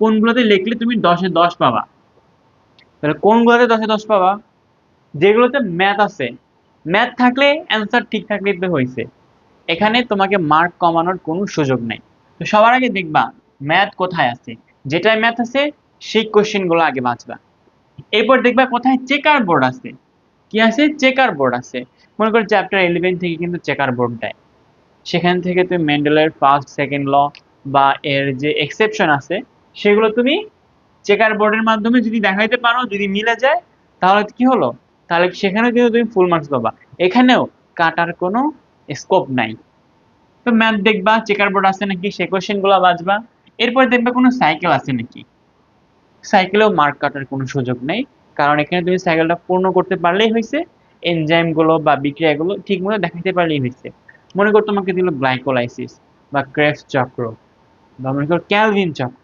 কোনগুলোতে লিখলে তুমি 10-এ 10 পাবা। তাহলে কোনগুলোতে 10-এ 10 পাবা? যেগুলোতে ম্যাথ আছে। ম্যাথ থাকলে অ্যান্সার ঠিক থাকলেই তো হয়েছে। এখানে তোমাকে মার্ক কমানোর কোনো সুযোগ নেই। তো সবার আগে দেখবা ম্যাথ কোথায় আছে, যেটায় ম্যাথ আছে সেই কোশ্চেনগুলো আগে বাঁচবা। এরপর দেখবা কোথায় চেকার বোর্ড আছে। কি আছে? চেকার বোর্ড আছে। মনে করো চ্যাপ্টার 11 থেকে কিন্তু চেকার বোর্ড দেয়। সেখান থেকে তুমি মেন্ডেলের ফার্স্ট সেকেন্ড ল বা এর যে এক্সেপশন আছে সেগুলো তুমি চেকার বোর্ডের মাধ্যমে যদি দেখাইতে পারো, যদি মিলে যায়, তাহলে কি হলো? তাহলে সেখানে কিন্তু তুমি ফুল মার্কস পাবা। এখানেও কাটার কোনো স্কোপ নাই। তো ম্যাথ দেখবা চেকার বোর্ড আছে নাকি, সেই কোশ্চেন গুলো বাঁচবা। এরপর দেখবা কোনো সাইকেল আছে নাকি। সাইকেলেও মার্ক কাটার কোনো সুযোগ নেই, কারণ এখানে তুমি সাইকেলটা পূর্ণ করতে পারলেই হয়েছে। এনজাইম গুলো বা বিক্রিয়াগুলো ঠিক মতো দেখাতে পারলেই হয়েছে। মনে কর তোমাকে দিল গ্লাইকোলাইসিস বা ক্রেবস চক্র বা মনে কর ক্যালভিন চক্র,